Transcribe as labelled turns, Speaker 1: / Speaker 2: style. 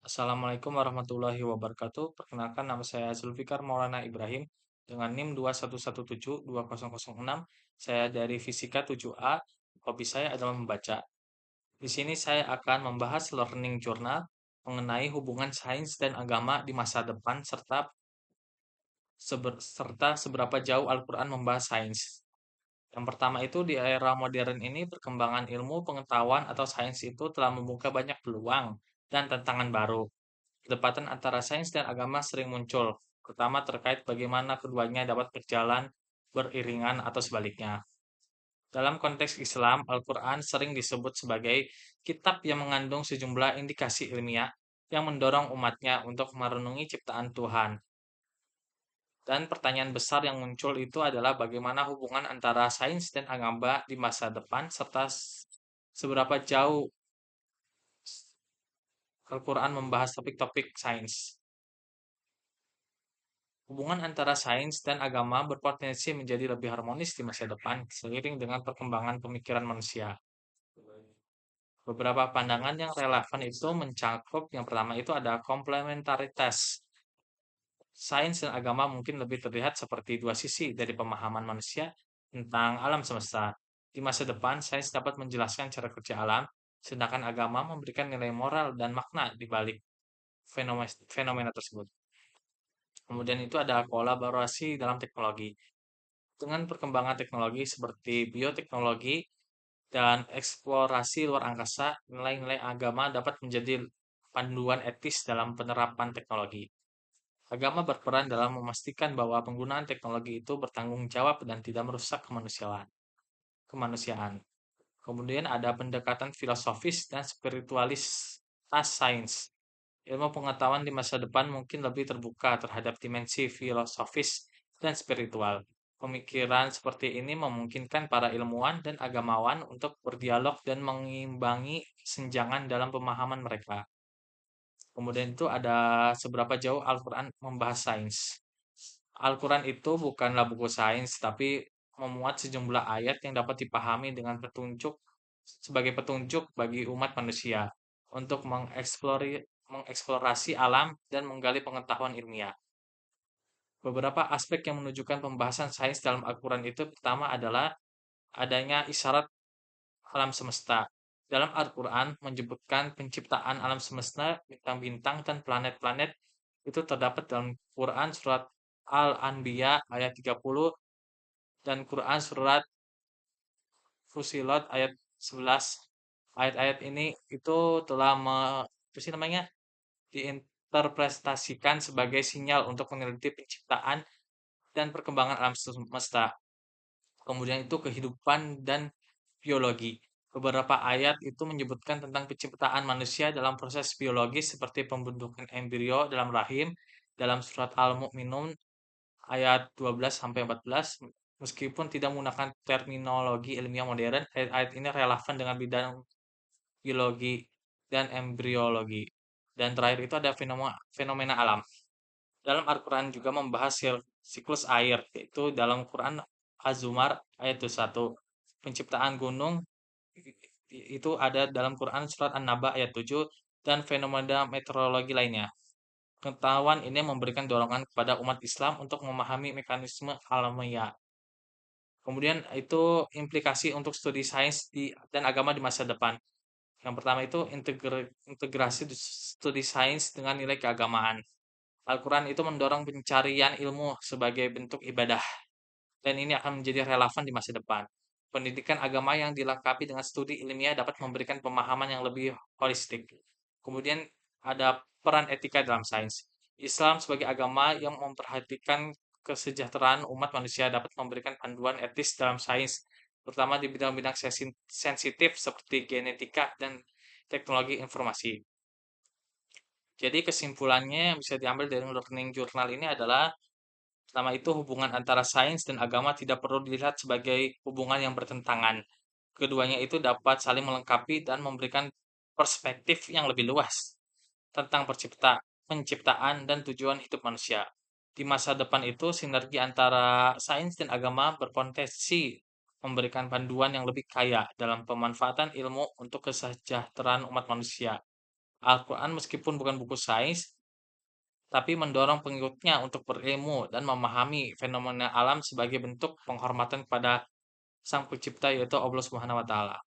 Speaker 1: Assalamualaikum warahmatullahi wabarakatuh. Perkenalkan nama saya Zulfikar Maulana Ibrahim dengan NIM 211720006. Saya dari Fisika 7A. Hobi saya adalah membaca. Di sini saya akan membahas learning journal mengenai hubungan sains dan agama di masa depan serta seberapa jauh Al-Quran membahas sains. Yang pertama itu di era modern ini perkembangan ilmu pengetahuan atau sains itu telah membuka banyak peluang dan tantangan baru. Perdebatan antara sains dan agama sering muncul, terutama terkait bagaimana keduanya dapat berjalan beriringan atau sebaliknya. Dalam konteks Islam, Al-Quran sering disebut sebagai kitab yang mengandung sejumlah indikasi ilmiah yang mendorong umatnya untuk merenungi ciptaan Tuhan. Dan pertanyaan besar yang muncul itu adalah bagaimana hubungan antara sains dan agama di masa depan serta seberapa jauh Al-Quran membahas topik-topik sains. Hubungan antara sains dan agama berpotensi menjadi lebih harmonis di masa depan seiring dengan perkembangan pemikiran manusia. Beberapa pandangan yang relevan itu mencakup yang pertama itu ada komplementaritas. Sains dan agama mungkin lebih terlihat seperti dua sisi dari pemahaman manusia tentang alam semesta. Di masa depan, sains dapat menjelaskan cara kerja alam, sedangkan agama memberikan nilai moral dan makna di balik fenomena tersebut. Kemudian itu ada kolaborasi dalam teknologi. Dengan perkembangan teknologi seperti bioteknologi dan eksplorasi luar angkasa, nilai-nilai agama dapat menjadi panduan etis dalam penerapan teknologi. Agama berperan dalam memastikan bahwa penggunaan teknologi itu bertanggung jawab dan tidak merusak kemanusiaan. Kemudian ada pendekatan filosofis dan spiritualitas sains. Ilmu pengetahuan di masa depan mungkin lebih terbuka terhadap dimensi filosofis dan spiritual. Pemikiran seperti ini memungkinkan para ilmuwan dan agamawan untuk berdialog dan mengimbangi kesenjangan dalam pemahaman mereka. Kemudian itu ada seberapa jauh Al-Quran membahas sains. Al-Quran itu bukanlah buku sains, tapi memuat sejumlah ayat yang dapat dipahami dengan sebagai petunjuk bagi umat manusia untuk mengeksplorasi alam dan menggali pengetahuan ilmiah. Beberapa aspek yang menunjukkan pembahasan sains dalam Al-Quran itu pertama adalah adanya isyarat alam semesta. Dalam Al-Quran menyebutkan penciptaan alam semesta, bintang-bintang, dan planet-planet itu terdapat dalam Quran surat Al-Anbiya ayat 30 dan Quran surat Fusilat ayat 11. Ayat-ayat ini itu telah apa sih namanya? Diinterpretasikan sebagai sinyal untuk meneliti penciptaan dan perkembangan alam semesta. Kemudian itu kehidupan dan biologi. Beberapa ayat itu menyebutkan tentang penciptaan manusia dalam proses biologis seperti pembentukan embrio dalam rahim dalam surat Al-Mu'minun ayat 12 sampai 14. Meskipun tidak menggunakan terminologi ilmiah modern, ayat-ayat ini relevan dengan bidang biologi dan embriologi. Dan terakhir itu ada fenomena alam. Dalam Al-Quran juga membahas siklus air, yaitu dalam Quran Az-Zumar ayat 1. Penciptaan gunung itu ada dalam Quran surat An-Naba ayat 7 dan fenomena meteorologi lainnya. Pengetahuan ini memberikan dorongan kepada umat Islam untuk memahami mekanisme alamiah. Kemudian itu implikasi untuk studi sains dan agama di masa depan. Yang pertama itu integrasi studi sains dengan nilai keagamaan. Al-Quran itu mendorong pencarian ilmu sebagai bentuk ibadah, dan ini akan menjadi relevan di masa depan. Pendidikan agama yang dilengkapi dengan studi ilmiah dapat memberikan pemahaman yang lebih holistik. Kemudian ada peran etika dalam sains. Islam sebagai agama yang memperhatikan kesejahteraan umat manusia dapat memberikan panduan etis dalam sains, terutama di bidang-bidang sensitif seperti genetika dan teknologi informasi. Jadi kesimpulannya yang bisa diambil dari learning journal ini adalah pertama itu hubungan antara sains dan agama tidak perlu dilihat sebagai hubungan yang bertentangan. Keduanya itu dapat saling melengkapi dan memberikan perspektif yang lebih luas tentang penciptaan dan tujuan hidup manusia. Di masa depan itu sinergi antara sains dan agama berpotensi memberikan panduan yang lebih kaya dalam pemanfaatan ilmu untuk kesejahteraan umat manusia. Al-Quran meskipun bukan buku sains, tapi mendorong pengikutnya untuk berilmu dan memahami fenomena alam sebagai bentuk penghormatan kepada Sang Pencipta, yaitu Allah Subhanahu wa taala.